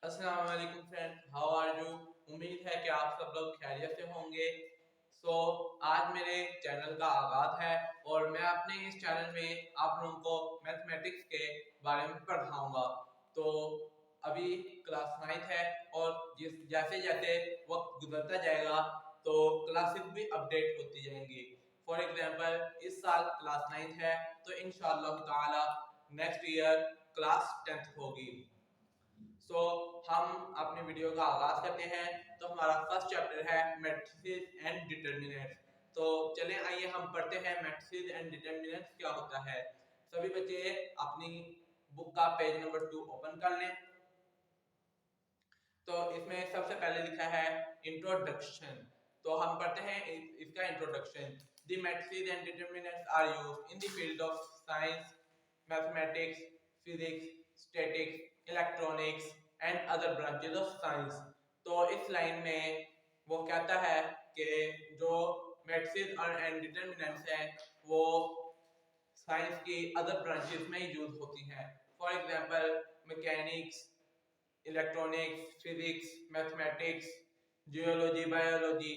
अस्सलाम वालेकुम friend, how are you. उम्मीद है कि आप सब लोग खैरियत से होंगे। आज मेरे चैनल का आगाज है और मैं अपने इस चैनल में आप लोगों को मैथमेटिक्स के बारे में पढ़ाऊंगा। तो अभी क्लास 9 है और जैसे जैसे वक्त गुजरता जाएगा तो क्लासेस भी अपडेट होती जाएंगी। फॉर एग्जांपल इस साल क्लास 9 है तो इंशाअल्लाह ताला नेक्स्ट ईयर क्लास 10 होगी। हम अपनी वीडियो का आगाज करते हैं। तो हमारा फर्स्ट चैप्टर है मैट्रिसेस एंड डिटरमिनेंट्स। तो चलें आइए हम पढ़ते हैं मैट्रिसेस एंड डिटरमिनेंट्स क्या होता है। सभी बच्चे अपनी बुक का पेज नंबर 2 ओपन कर लें। तो इसमें सबसे पहले लिखा है इंट्रोडक्शन। तो हम पढ़ते हैं इसका introduction. The matrices and determinants are used in the field of science, mathematics, physics, statics, electronics and other branches of science. तो इस लाइन में वो कहता है कि जो मैट्रिसेस एंड डिटरमिनेंट्स हैं वो साइंस की अदर ब्रांचेस में यूज होती हैं। For example mechanics, electronics, physics, mathematics, geology, biology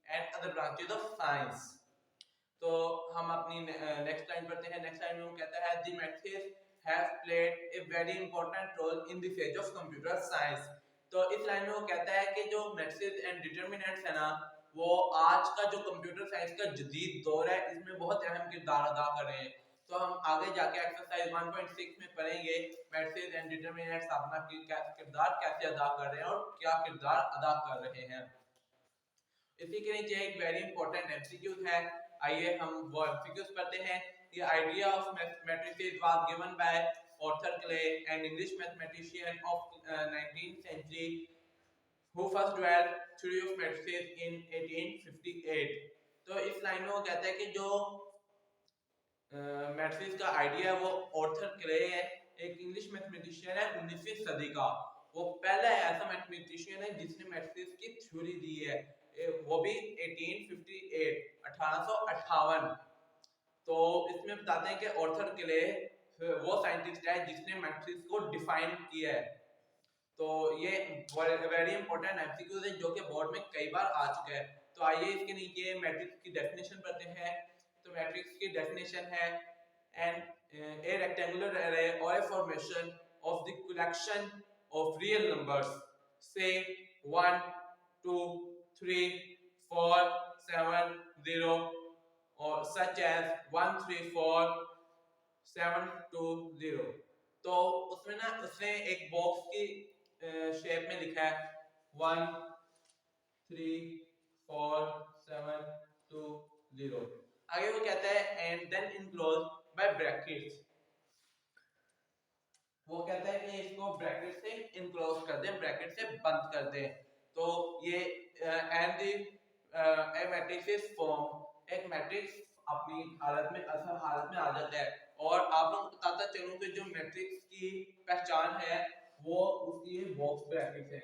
and other branches of science. तो हम अपनी नेक्स्ट लाइन पढ़ते हैं। नेक्स्ट लाइन में वो कहता है the matrices have played a very important role in the phase of computer science. तो इस लाइन में वो कहता है कि जो मैट्रिसेस एंड डिटरमिनेंट्स है ना, वो आज का जो कंप्यूटर साइंस का जदीद दौर है इसमें बहुत अहम किरदार अदा कर रहे हैं। तो हम आगे जाके एक्सरसाइज 1.6 में पढ़ेंगे मैट्रिसेस एंड डिटरमिनेंट्स अपना किरदार कैसे अदा कर रहे हैं और क्या किरदार अदा कर रहे हैं। इसी के नीचे एक वेरी इंपॉर्टेंट एमसीक्यूज है। आइए हम वो एमसीक्यूज पढ़ते हैं। The idea of matrices was given by Arthur Clay, an English mathematician of 19th century, who first developed theory of matrices in 1858। तो इस लाइन में वो कहता है कि जो मैट्रिसेस का आइडिया है वो ऑर्थर क्ले है, एक इंग्लिश मैथमेटिशियन है 19वीं सदी का। वो पहला ऐसा मैथमेटिशियन है जिसने मैट्रिसेस की थ्योरी दी है, वो भी 1858। तो इसमें बताते हैं कि ऑर्थर क्ले वो साइंटिस्ट है जिसने मैट्रिक्स को डिफाइन किया है। तो ये वेरी इंपॉर्टेंट एमसीक्यूज है जो कि बोर्ड में कई बार आ चुका है। तो आइए इसके नीचे मैट्रिक्स की डेफिनेशन पढ़ते हैं। तो मैट्रिक्स की डेफिनेशन है an a rectangular array or a formation of the collection of real numbers, say 1 2 3 4 7 0, or such as 1 3 4 7 2 0। तो उसमें ना उसने एक बॉक्स की शेप में लिखा है 1 3 4 7 2 0। आगे वो कहता है and then enclose by brackets. वो कहता है कि इसको ब्रैकेट से इनक्लोज कर दें, ब्रैकेट से बंद कर दें। तो ये एंड द मैट्रिक्स फॉर्म, एक मैट्रिक्स अपनी हालत में असल हालत में आ जाता है। और आप लोग बताता चलूं कि जो मैट्रिक्स की पहचान है वो उसकी ये बॉक्स ब्रैकेट है।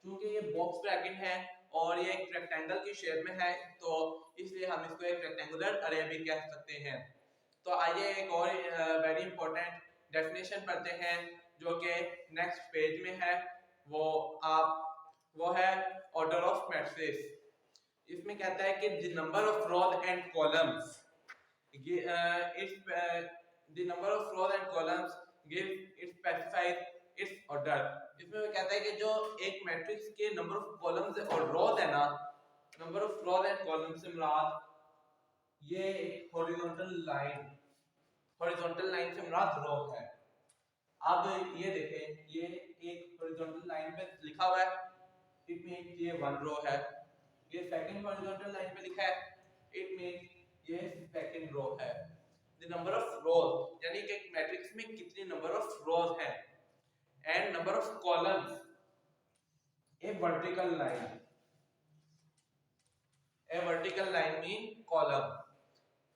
क्योंकि ये बॉक्स ब्रैकेट है और ये एक रेक्टेंगल की शेप में है तो इसलिए हम इसको एक रेक्टेंगुलर अरे भी कह सकते हैं। तो आइए एक और वेरी इंपॉर्टेंट डेफिनेशन पढ़ते हैं जो कि नेक्स्ट पेज में है। वो है ऑर्डर ऑफ मैट्रिसेस। इसमें कहता है कि the number of rose and columns the number of rose and columns give it specifies it's order. इसमें वो कहता है कि जो एक मैट्रिक्स के नंबर ऑफ कॉलम्स और रोज है ना, number of rose and columns से मुराद ये एक हॉरिजॉन्टल लाइन से मुराद रो है। अब ये देखें, ये एक हॉरिजॉन्टल लाइन पे लिखा हुआ है, इट मींस ये वन रो है। ये सेकंड हॉरिजॉन्टल लाइन पे लिखा है, इट मींस ये सेकंड रो है। द नंबर ऑफ रोज यानी कि एक मैट्रिक्स में कितने नंबर ऑफ रोज हैं, and number of columns A vertical line mean column.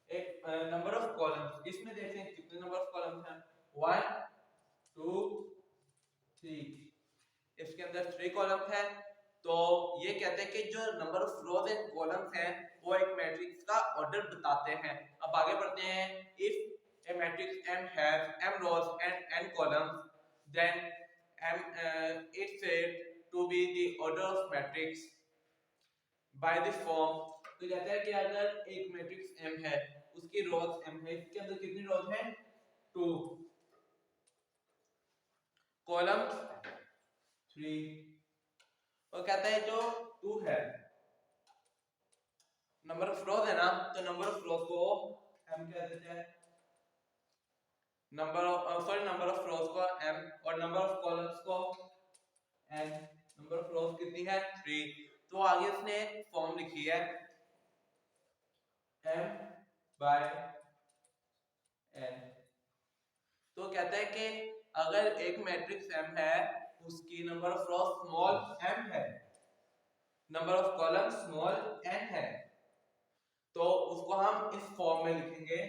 एक नंबर ऑफ कॉलम्स, इसमें देखते हैं कितने नंबर ऑफ कॉलम्स हैं, 1 2 3। इसके अंदर 3 कॉलम्स हैं। तो ये कहते हैं कि जो number of rose and columns हैं वो एक मैट्रिक्स का ऑर्डर बताते हैं। अब आगे बढ़ते हैं। If A matrix M has M rows and N columns, then it's said to be the order of matrix by the form। तो कहता है कि अगर एक मैट्रिक्स M है, उसकी रोज M है, इसके अंदर कितनी रोज है? 2, कॉलम 3। और कहता है जो 2 है, नंबर ऑफ रोज है ना, तो नंबर ऑफ रोज को M कह देते हैं, नंबर ऑफ रोज को M और नंबर ऑफ कॉलम्स को N। नंबर ऑफ रोज कितनी है? 3। तो आगे इसने फॉर्म लिखी है M by N। तो कहता है कि अगर एक मैट्रिक्स M है, उसकी number of rose small m है, number of column small n है, तो उसको हम इस फॉर्म में लिखेंगे,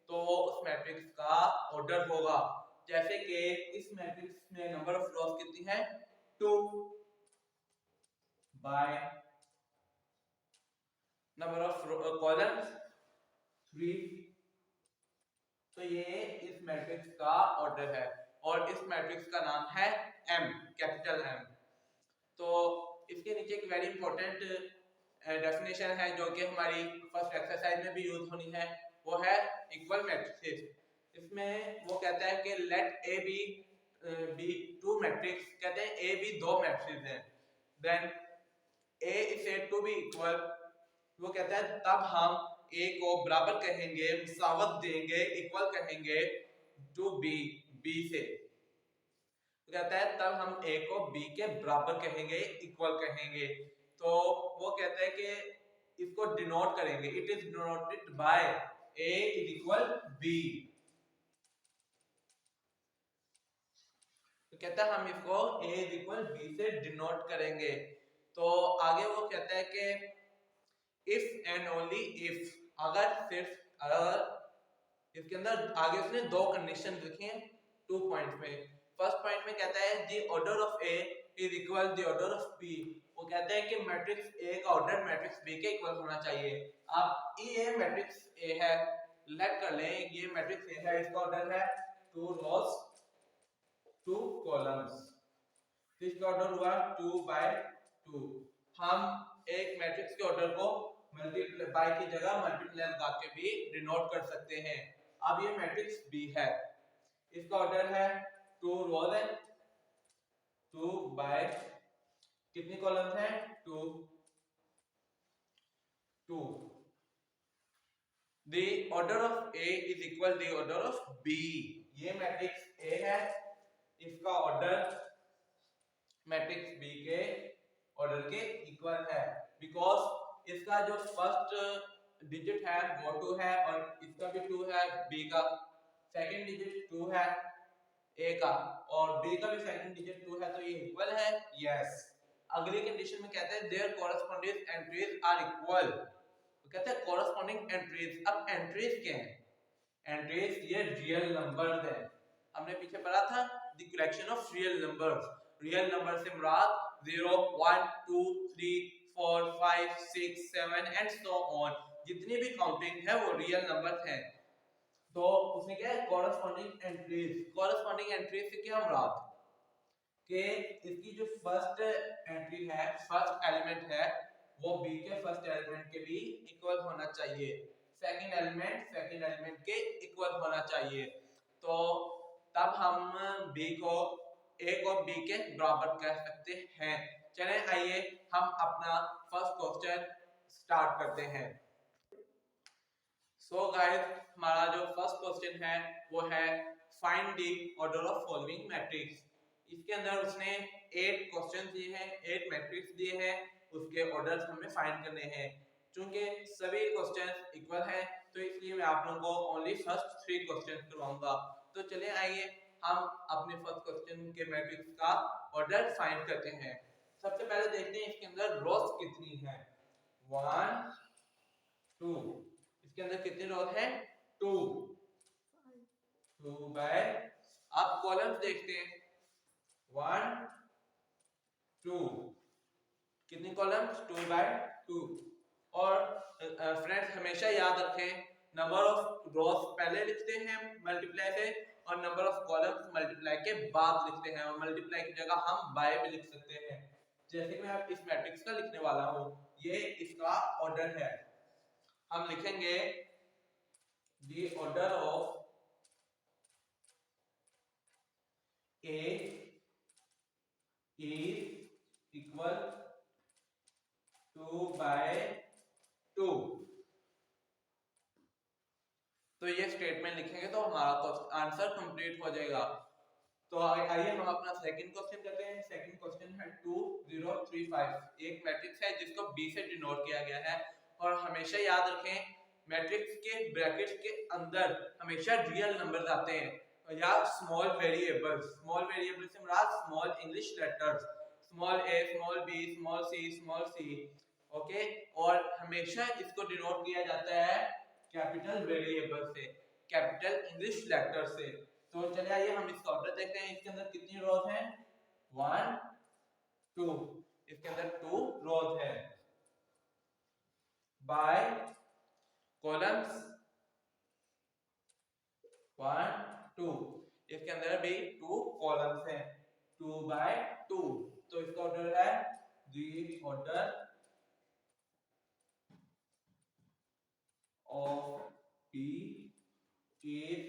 तो उस मैट्रिक्स का ऑर्डर होगा। जैसे कि इस मैट्रिक्स में नंबर ऑफ रोज कितनी है? 2 बाय नंबर ऑफ कॉलम्स 3। तो ये इस मैट्रिक्स का ऑर्डर है और इस मैट्रिक्स का नाम है M, कैपिटल M। तो इसके नीचे एक वेरी इंपॉर्टेंट डेफिनेशन है जो कि हमारी फर्स्ट एक्सरसाइज में भी यूज होनी है, वो है इक्वल मैट्रिसेस। इसमें वो कहता है कि let A B two matrix, कहते हैं A B दो मैट्रिक्स हैं, then A is said to be equal। वो कहता है तब हम A को बराबर कहेंगे, मुसावत देंगे, इक्वल कहेंगे टू B से। तो कहता है तब हम A को B के बराबर कहेंगे, इक्वल कहेंगे। तो वो कहता है कि इसको डिनोट करेंगे, it is denoted by A is equal B। तो कहता है हम इसको A इज इक्वल B से डिनोट करेंगे। तो आगे वो कहता है कि इफ एंड ओनली इफ, अगर सिर्फ अगर, इसके अंदर आगे उसने दो कंडीशन लिखी हैं 2 पॉइंट्स में। फर्स्ट पॉइंट में कहता है the order of A is equal the order of B। वो कहता है कि मैट्रिक्स A का ऑर्डर मैट्रिक्स B के इक्वल होना चाहिए। अब ये मैट्रिक्स A है, लेट कर लें ये मैट्रिक्स A है, इसका ऑर्डर है 2 रोज 2 कॉलम्स, तो इसका ऑर्डर हुआ 2 बाय 2। हम एक मैट्रिक्स के ऑर्डर को मल्टीप्लाई की जगह मल्टीप्लाई लगा के भी डिनोट कर सकते हैं। अब ये मैट्रिक्स B है, इसका ऑर्डर है 2 रोज है, 2 बाय कितनी कॉलम्स हैं? 2 2। The order of A is equal the order of B। ये मैट्रिक्स A है, इसका ऑर्डर मैट्रिक्स B के ऑर्डर के इक्वल है, बिकॉज इसका जो फर्स्ट डिजिट है वो 2 है और इसका भी 2 है, B का सेकंड डिजिट 2 है A का, और B का भी सेकंड डिजिट 2 है, तो ये इक्वल है। यस। अगली कंडीशन में कहते हैं their corresponding entries are equal. तो कहते हैं कॉरेस्पॉन्डिंग एंट्रीज। अब एंट्रीज क्या हैं? एंट्रीज ये रियल नंबर्स हैं। हमने पीछे पढ़ा था the collection of real numbers. Real number से मुराद 0 1 2 3 4 5 6 7 एंड सो ऑन, जितनी भी काउंटिंग है वो रियल नंबर्स हैं। तो उसने क्या है कॉरेस्पॉन्डिंग एंट्रीज। कॉरेस्पॉन्डिंग एंट्रीज से क्या मुराद कि इसकी जो फर्स्ट एंट्री है, फर्स्ट एलिमेंट है, वो B के फर्स्ट एलिमेंट के भी इक्वल होना चाहिए, सेकंड एलिमेंट के इक्वल होना चाहिए। तो तब हम B को A को B के बराबर कह सकते हैं। चलें आइए हम अपना फर्स्ट क्वेश्चन स्टार्ट करते हैं। सो गाइस, हमारा जो फर्स्ट क्वेश्चन है वो है find the order of following matrix. इसके अंदर उसने 8 क्वेश्चन दिए हैं, 8 मैट्रिक्स दिए हैं, उसके ऑर्डर्स हमें फाइंड करने हैं। चूंकि सभी क्वेश्चंस इक्वल हैं तो इसलिए मैं आप लोगों को ओनली फर्स्ट 3 क्वेश्चंस करवाऊंगा। तो चलिए आइए हम अपने फर्स्ट क्वेश्चन के मैट्रिक्स का ऑर्डर फाइंड करते हैं। सबसे पहले देखते हैं इसके अंदर रोज कितनी है। 1 2, इसके अंदर कितनी रोज है? 2 2 बाय, आप कॉलम्स देखते हैं 1 2, कितनी कॉलम्स? 2 बाय 2। और फ्रेंड्स हमेशा याद रखें नंबर ऑफ रोज पहले लिखते हैं मल्टीप्लाई से और नंबर ऑफ कॉलम्स मल्टीप्लाई के बाद लिखते हैं, और मल्टीप्लाई की जगह हम बाय भी लिख सकते हैं। जैसे कि मैं अब इस मैट्रिक्स का लिखने वाला हूं, ये इसका ऑर्डर है, हम लिखेंगे the order of A is equal to by 2। तो ये स्टेटमेंट लिखेंगे तो हमारा आंसर कंप्लीट हो जाएगा। तो आइए हम अपना सेकंड क्वेश्चन करते हैं। सेकंड क्वेश्चन है 2035। एक मैट्रिक्स है जिसको B से डिनोट किया गया है, और हमेशा याद रखें मैट्रिक्स के ब्रैकेट्स के अंदर हमेशा रियल नंबर्स आते हैं या स्मॉल वेरिएबल्स। स्मॉल वेरिएबल्स से मुराद small English letters, small a, small b, small c, small c, okay. और हमेशा इसको डिनोट किया जाता है कैपिटल वेरिएबल से, कैपिटल इंग्लिश लेटर से। तो चलिए आइए हम इसका ऑर्डर देखते हैं। इसके अंदर कितनी रोज हैं? 1 2, इसके अंदर 2 रोज हैं। बाय कॉलम्स 1 2, इसके अंदर भी 2 कॉलम्स हैं। 2 बाय 2, तो इसका ऑर्डर है the order of P is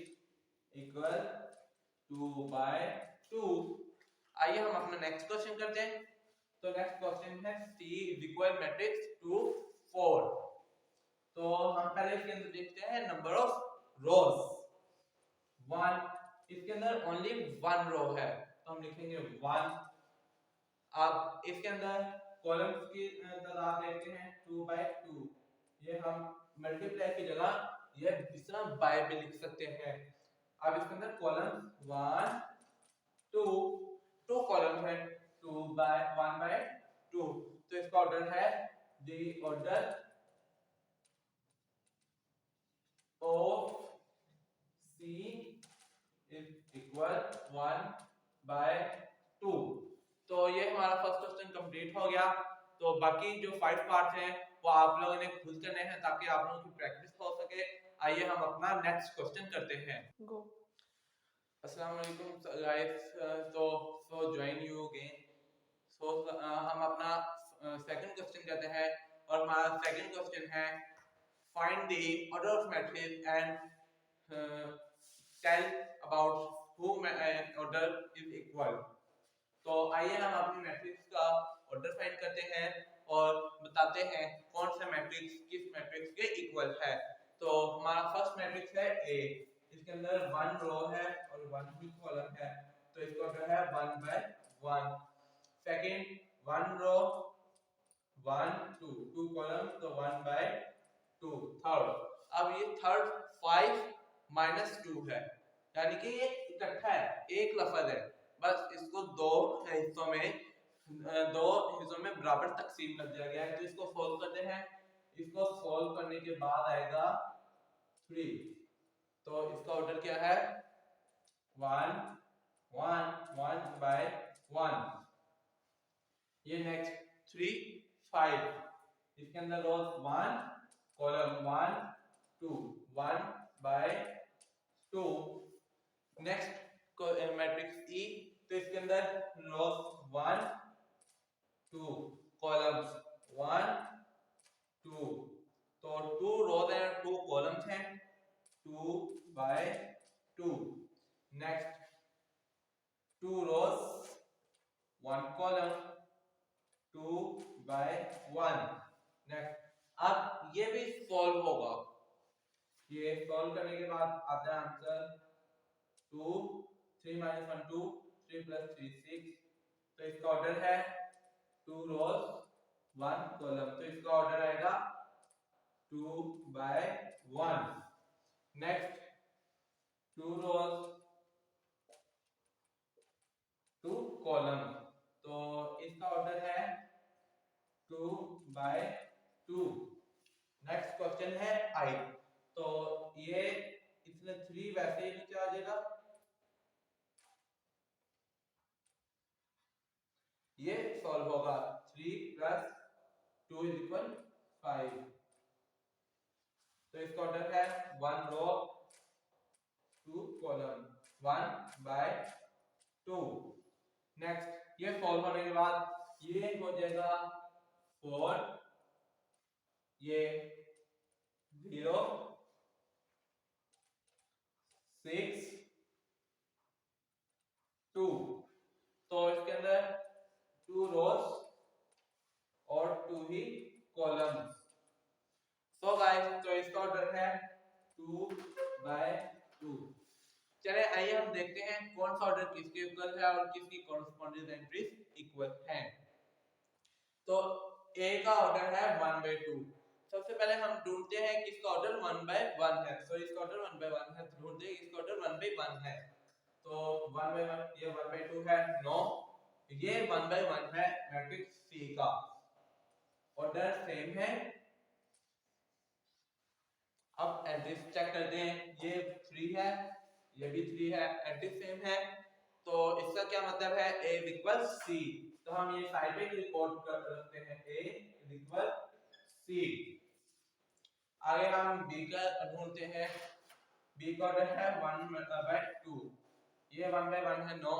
equal to by 2। आइए हम अपना नेक्स्ट क्वेश्चन करते हैं। तो नेक्स्ट क्वेश्चन है C is equal matrix to 4। तो हम पहले इसके अंदर देखते हैं नंबर ऑफ रोज। 1, इसके अंदर ओनली 1 रो है, तो हम लिखेंगे 1। अब इसके अंदर कॉलम्स की तादाद देखते हैं 2 बाय 2। ये हम मल्टीप्लाई की जगह ये इस तरह बाय भी लिख सकते हैं। अब इसके अंदर कॉलम्स 1 2, 2 कॉलम्स हैं, 2 बाय 1 बाय 2, तो इसका ऑर्डर है the order of C is equal 1 by 2। तो ये हमारा फर्स्ट क्वेश्चन कंप्लीट हो गया। तो बाकी जो 5 पार्ट्स हैं वो आप लोगों ने खुद करने हैं ताकि आप लोगों की प्रैक्टिस हो सके। आइए हम अपना नेक्स्ट क्वेश्चन करते हैं। गो। अस्सलाम वालेकुम गाइस, तो ज्वाइन यू अगेन। सो हम अपना सेकंड क्वेश्चन करते हैं, और हमारा सेकंड क्वेश्चन है find the order of matrix and tell about whom order is equal। तो आइए हम अपनी मैट्रिक्स का ऑर्डर फाइंड करते हैं और बताते हैं कौन सा मैट्रिक्स किस मैट्रिक्स के इक्वल है। तो हमारा फर्स्ट मैट्रिक्स है A, इसके अंदर 1 रो है और 1 ही कॉलम है, तो इसका ऑर्डर है 1 बाय 1। सेकंड 1 रो 1 2, 2 कॉलम, तो 1 बाय 2। थर्ड, अब ये थर्ड 5 माइनस 2 है, यानी कि ये इकट्ठा है, एक लफ्ज है, बस इसको दो हिस्सों में बराबर तकसीम कर दिया गया है। तो इसको सोल्व करते हैं। इसको सोल्व करने के बाद आएगा 3, तो इसका ऑर्डर क्या है 1 1 1 बाय 1। ये नेक्स्ट 3 5, इसके अंदर rows 1 column 1 2 1 by 2। Next matrix E, तो इसके अंदर रोज 1 2 कॉलम्स 1 2, तो 2 रोज हैं 2 कॉलम्स हैं, 2 बाय 2। नेक्स्ट 2 रोज 1 कॉलम, 2 बाय 1। नेक्स्ट अब ये भी सॉल्व होगा। ये सॉल्व करने के बाद आता है आंसर 2 3 - 1 2, 3 + 3 6, तो इसका ऑर्डर है 2 रोज 1 कॉलम, तो इसका ऑर्डर आएगा 2 बाय 1। नेक्स्ट 2 रोज 2 कॉलम, तो इसका ऑर्डर है 2 बाय 2। नेक्स्ट क्वेश्चन है I, तो ये इसमें 3 वैसे ही नीचे आ जाएगा, ये सॉल्व होगा 3 + 2 = 5, तो इसका ऑर्डर है 1 रो 2 कॉलम। 1/2। नेक्स्ट ये सॉल्व होने के बाद ये हो जाएगा 4, ये 0, 6, 2। तो इसके अंदर 2 रोज और 2 ही कॉलम्स। सो गाइस तो इसका ऑर्डर है 2/2। चले आइए हम देखते हैं कौन सा ऑर्डर किसके इक्वल है और किसकी कॉरस्पॉन्डिंग एंट्रीज इक्वल हैं। तो ए का ऑर्डर है 1/2। सबसे पहले हम ढूंढते हैं किसका ऑर्डर 1/1 है। तो इसका ऑर्डर 1/1 है, तो ढूंढते हैं इसका ऑर्डर 1/1 है। तो 1/1 ये 1/2 है, नो ये 1/1 है मैट्रिक्स सी का ऑर्डर सेम है। अब एड्रेस चेक करते हैं, ये 3 है, ये भी 3 है, एड्रेस सेम है, तो इसका क्या मतलब है a इक्वल c। तो हम ये साइड पे रिकॉर्ड कर सकते हैं a इक्वल c। आगे हम b का ढूंढते हैं, b का ऑर्डर है 1/2। ये 1/1 है, नो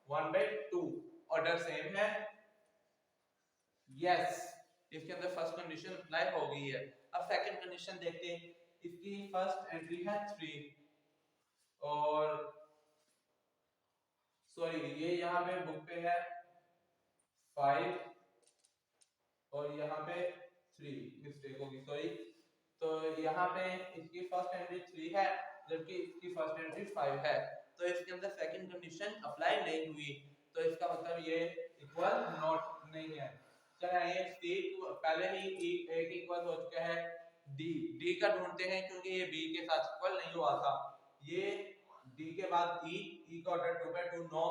1/2 ऑर्डर सेम है, यस इसके अंदर फर्स्ट कंडीशन अप्लाई हो गई है। अब सेकंड कंडीशन देखते हैं, इसकी फर्स्ट एंट्री है 3 और सॉरी ये यहाँ पे बुक पे है 5 और यहाँ पे 3, मिस्टेक होगी सॉरी। तो यहाँ पे इसकी फर्स्ट एंट्री 3 है जबकि इसकी फर्स्ट एंट्री 5 है, तो इसके अंदर सेकंड कंडीशन अप्लाई नहीं हुई, तो इसका मतलब ये इक्वल नॉट नहीं है। चलिए सी पहले ही ए के इक्वल हो चुका है, डी का ढूंढते हैं क्योंकि ये बी के साथ इक्वल नहीं हुआ था। ये डी के बाद ई का ऑर्डर 2/2, नो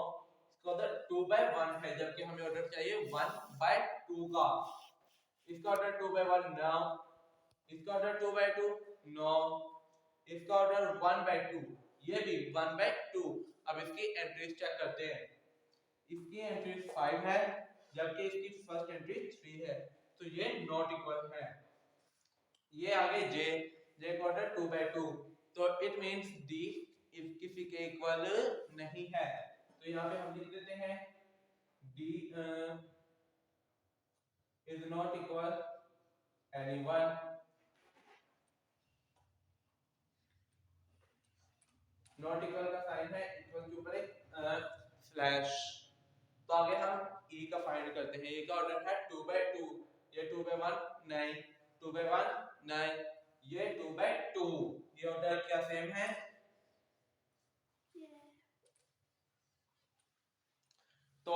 इसका ऑर्डर 2/1 है जबकि हमें ऑर्डर चाहिए 1/2 का। इसका ऑर्डर 2/1, नो इसका ऑर्डर 2/2, नो इसका ऑर्डर 1/2, ये भी 1/2। अब इसकी एंट्रीज चेक करते हैं, इसकी एंट्री 5 है जबकि इसकी फर्स्ट एंट्री 3 है, तो ये नॉट इक्वल है। ये आगे जे का ऑर्डर 2/2, तो इट मींस डी इफ किसी के इक्वल नहीं है। तो यहाँ पे हम लिख देते हैं D is not equal anyone, not equal का साइन है इक्वल के ऊपर एक स्लैश। तो आगे हम e का फाइंड करते हैं, e का ऑर्डर है 2/2, ये 2/1 नहीं, 2/1 नहीं, ये 2/2, ये ऑर्डर क्या सेम है, तो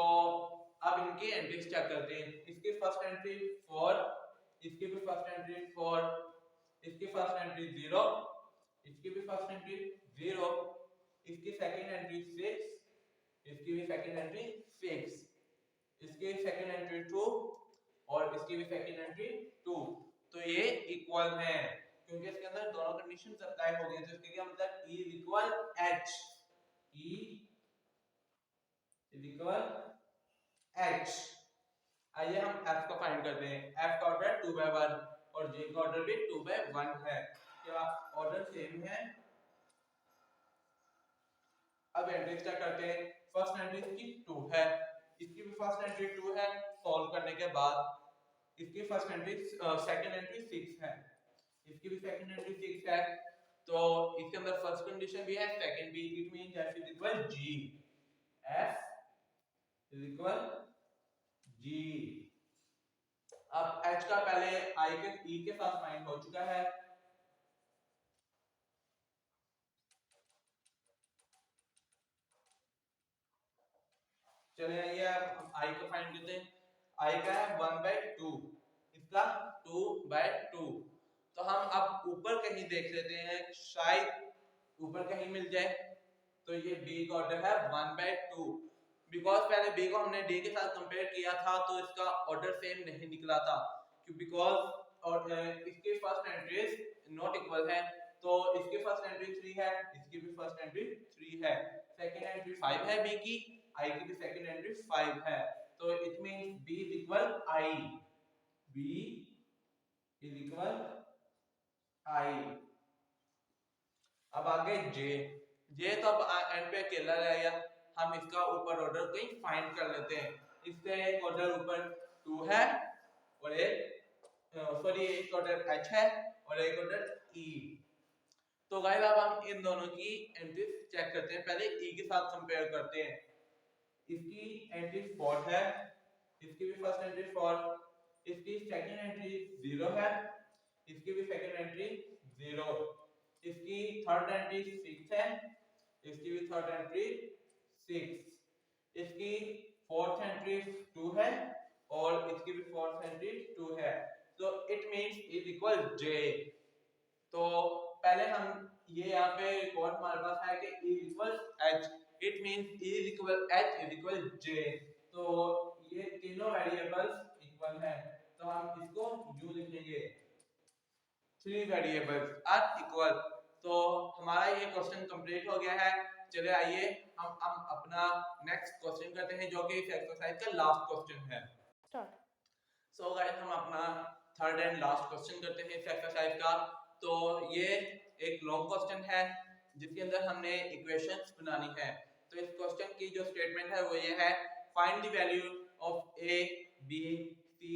अब इनकी एंट्रीज चेक करते हैं। इसकी फर्स्ट एंट्री 4, इसकी भी फर्स्ट एंट्री 4, इसकी फर्स्ट एंट्री 0, इसकी भी फर्स्ट एंट्री 0, इसकी सेकंड एंट्री 6, इसकी भी सेकंड एंट्री 6, इसकी सेकंड एंट्री 2 और इसकी भी सेकंड एंट्री 2। तो ये इक्वल है क्योंकि इसके अंदर दोनों कंडीशंस अप्लाई हो गई, तो इसका क्या मतलब E equal H, E equal H। आइए हम F का फाइंड करते हैं, F का ऑर्डर 2/1 और J का ऑर्डर भी 2/1 है, क्या ऑर्डर सेम है। अब एंट्री चेक करते हैं, फर्स्ट एंट्री इसकी 2 है, इसकी भी फर्स्ट एंट्री 2 है, सॉल्व करने के बाद इसकी फर्स्ट एंट्री सेकंड एंट्री 6 है, इसकी भी सेकंड एंट्री 6 है, तो इसके अंदर फर्स्ट कंडीशन भी है, सेकंड भी, it means f is equal g, f is equal g। अब h का पहले i के e के साथ फाइंड हो चुका है, चलिए आइए अब i का फाइंड करते हैं। i का है 1/2, इसका 2/2, तो हम अब ऊपर कहीं देख लेते हैं, शायद ऊपर कहीं मिल जाए। तो ये b का ऑर्डर है 1/2, बिकॉज पहले b को हमने d के साथ कंपेयर किया था तो इसका ऑर्डर सेम नहीं निकला था, बिकॉज और इसकी फर्स्ट एंट्रीज नॉट इक्वल है, तो इसकी फर्स्ट एंट्री 3 है, इसकी भी फर्स्ट एंट्री 3 है, सेकंड एंट्री 5 है b की, i की भी सेकंड एंट्री 5 है, तो it means b is equal i, b is equal i। अब आगे j ये तो अब एंड पे अकेला रह गया, हम इसका ऊपर ऑर्डर कहीं फाइंड कर लेते हैं। इससे एक ऑर्डर ऊपर 2 है और एक ऑर्डर h है और एक ऑर्डर e। तो गाइस अब हम इन दोनों की एंट्रीज चेक करते हैं। पहले e के साथ कंपेयर करते हैं। इसकी एंट्री 4 है, इसकी भी फर्स्ट एंट्री 4, इसकी सेकंड एंट्री 0 है, इसकी भी सेकंड एंट्री 0, इसकी थर्ड एंट्री 6 है, इसकी भी थर्ड एंट्री 6, इसकी फोर्थ एंट्री 2 है और इसकी भी फोर्थ एंट्री 2 है। तो it means is equal j। तो पहले हम ये यहाँ पे रिकॉर्ड हमारे पास है कि e equal h, it means e equal h is equal j। तो ये तीनों वेरिएबल्स इक्वल हैं, तो हम इसको यूं लिखेंगे, थ्री वेरिएबल्स आर इक्वल। तो हमारा ये क्वेश्चन कंप्लीट हो गया है। चलिए आइए हम अपना नेक्स्ट क्वेश्चन करते हैं जो कि इस एक्सरसाइज का लास्ट क्वेश्चन है। सो गाइस हम अपना थर्ड एंड लास्ट क्वेश्चन करते हैं इस एक्सरसाइज का। तो ये एक लॉन्ग क्वेश्चन है जिसके अंदर हमने इक्वेशंस बनानी है। तो इस क्वेश्चन की जो स्टेटमेंट है वो ये है, find the value of a b c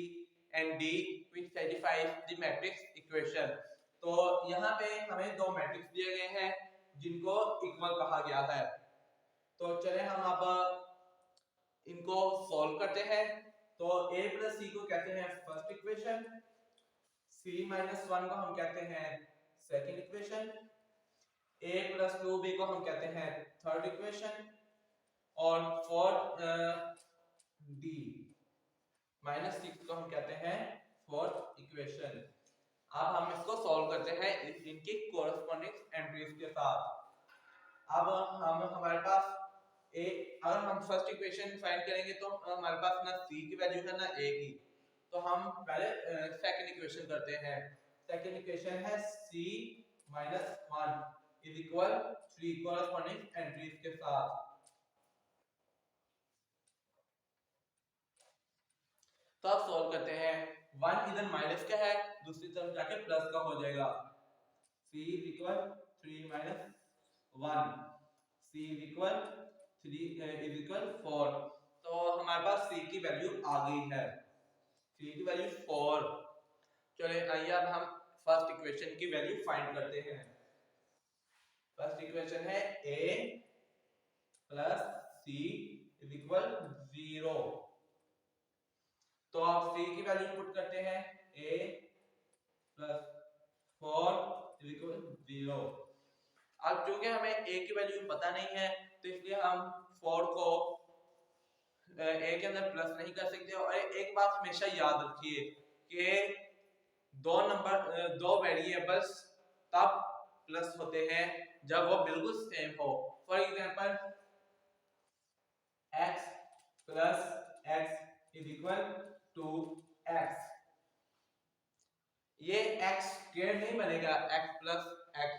and d which satisfies the matrix equation। तो यहाँ पे हमें दो मैट्रिक्स दिए गए हैं जिनको इक्वल कहा गया है। तो चले हम अब इनको सॉल्व करते हैं। तो a प्लस c को कहते हैं फर्स्ट इक्वेशन, c माइनस 1 को हम कहते हैं second equation, a plus 2b को हम कहते हैं थर्ड इक्वेशन और d माइनस 6 को हम कहते हैं फोर्थ इक्वेशन। अब हम इसको सॉल्व करते हैं इनकी कोरस्पोंडिंग एंट्रीज के साथ। अब हम हमारे पास अगर हम फर्स्ट इक्वेशन फाइंड करेंगे तो हमारे पास ना c की वैल्यू है ना a की। तो हम पहले सेकंड इक्वेशन करते हैं। सेकंड इक्वेशन है c minus 1 is equal 3 corresponding entries के साथ। तो अब सॉल्व करते हैं। 1 इधर माइनस का है, दूसरी तरफ जाके प्लस का हो जाएगा। c equal 3 minus 1, c equal 3 is equal 4। तो हमारे पास c की वैल्यू आ गई है, c की वैल्यू 4। चलिए आइए अब हम फर्स्ट इक्वेशन की वैल्यू फाइंड करते हैं। फर्स्ट इक्वेशन है a plus c is equal 0। तो आप c की वैल्यू पुट करते हैं, a प्लस 4 इज इक्वल 0। अब क्योंकि हमें a की वैल्यू पता नहीं है तो इसलिए हम 4 को a के अंदर प्लस नहीं कर सकते। और एक बात हमेशा याद रखिए कि दो वेरिएबल्स तब प्लस होते हैं जब वो बिल्कुल सेम हो। For example x plus x is equal to x, ये x स्क्वायर नहीं बनेगा, x प्लस x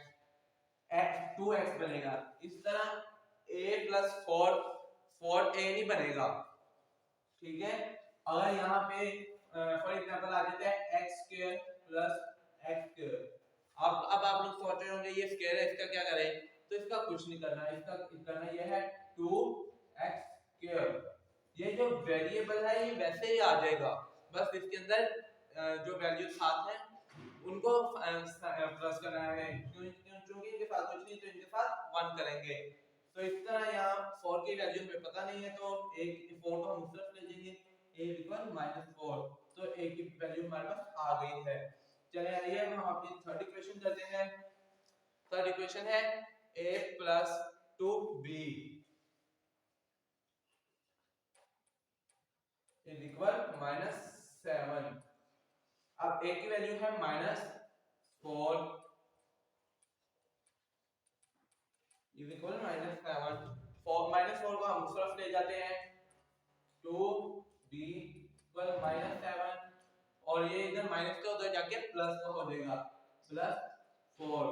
2x बनेगा। इस तरह a प्लस 4a नहीं बनेगा, ठीक है। अगर यहाँ पे फॉर एग्जांपल आ जाता है x square plus x square. अब आप लोग सोच रहे होंगे ये स्क्वायर है इसका क्या करें, तो इसका कुछ नहीं करना है, इसका करना ये है 2x स्क्वायर। ये जो वेरिएबल है ये वैसे ही आ जाएगा, बस इसके अंदर जो वैल्यू साथ है उनको प्लस करना है। क्योंकि इनके साथ कुछ नहीं तो इनके साथ 1 करेंगे। तो इस तरह यहाँ 4 की वैल्यू हमें पता नहीं है तो 4 को हम उस तरफ ले जाएंगे, a इक्वल -4। तो a की वैल्यू हमारे पास आ गई है। चलिए आइए हम अपनी थर्ड इक्वेशन करते हैं। थर्ड इक्वेशन है a plus 2b is equal -7। अब a की वैल्यू है -4 इज इक्वल -7। -4 को हम उस तरफ ले जाते हैं, 2b इक्वल -7 और ये इधर माइनस का उधर जाके प्लस का हो जाएगा, +4।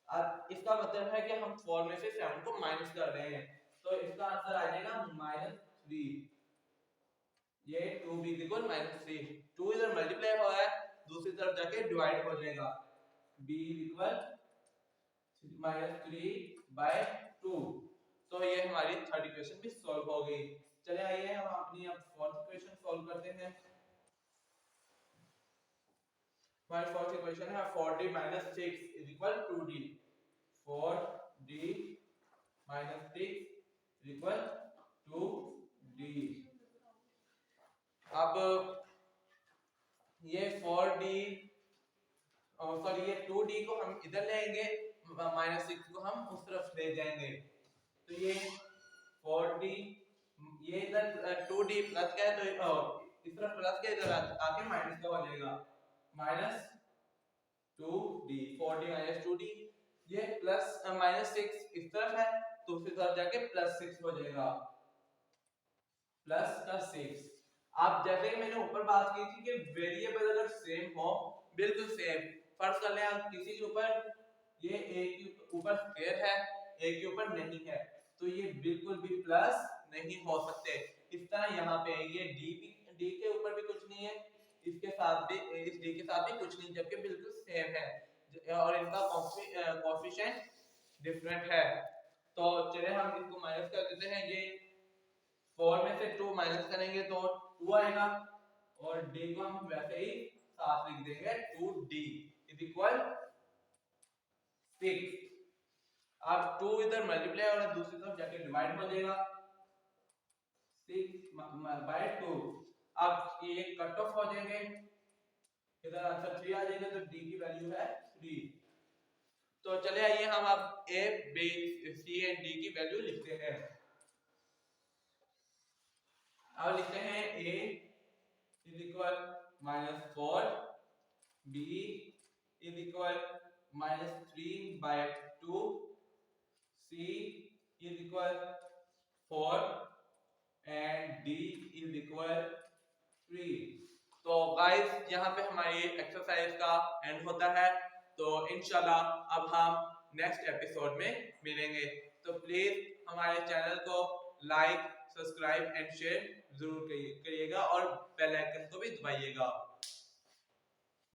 अब इसका मतलब है कि हम 4 में से 7 को माइनस कर रहे हैं, तो इसका आंसर आ जाएगा -3। ये 2b इक्वल -3, 2 इधर मल्टीप्लाई हो रहा है, दूसरी तरफ जाके डिवाइड हो जाएगा, b इक्वल -3 बाय 2। तो ये हमारी थर्ड इक्वेशन भी सॉल्व हो गई। चले आइए हम अपनी अब फोर्थ इक्वेशन सॉल्व करते हैं। हमारी फोर्थ इक्वेशन है 4d - 6 = 2d। 4d - 6 = 2d। अब ये 4d सॉरी ये 2d को हम इधर ले आएंगे, -6 को हम उस तरफ ले जाएंगे। तो ये 4d, ये इधर 2d प्लस का है तो इस तरफ प्लस के इधर आके माइनस का हो जाएगा, -2d। 4d - 2d, ये प्लस -6 इस तरफ है तो उसी तरफ जाके +6 हो जाएगा, प्लस का 6। आप जैसे ही मैंने ऊपर बात की थी कि वेरिएबल अगर सेम हो, बिल्कुल सेम, फर्ज कर लें आप किसी के ऊपर ये a के ऊपर स्क्वायर है, a के ऊपर नहीं है, तो ये बिल्कुल भी प्लस नहीं हो सकते। इस तरह यहाँ पे ये d के ऊपर भी कुछ नहीं है, इसके साथ भी, इस d के साथ भी कुछ नहीं, जबकि बिल्कुल सेम है और इनका कोएफिशिएंट डिफरेंट है। तो चलिए हम इसको माइनस कर देते हैं। ये 4 में से 2 माइनस करेंगे तो 2 आएगा और d को हम वैसे ही साथ लिख देंगे, 2d = 6। अब 2 इधर मल्टीप्लाई और दूसरी तरफ जाके डिवाइड हो जाएगा, 6/2। अब ये कट ऑफ हो जाएंगे, इधर आंसर 3 आ जाएगा, तो d की वैल्यू है 3। तो चले आइए हम अब a, b, c and d की वैल्यू लिखते हैं। अब लिखते हैं a = -4, b = -3/2, c = 4 and d = 3। तो गाइस यहाँ पे हमारी एक्सरसाइज का एंड होता है। तो इंशाल्लाह अब हम नेक्स्ट एपिसोड में मिलेंगे। तो प्लीज हमारे चैनल को लाइक, सब्सक्राइब एंड शेयर जरूर करिएगा और बेल आइकन को भी दबाइएगा।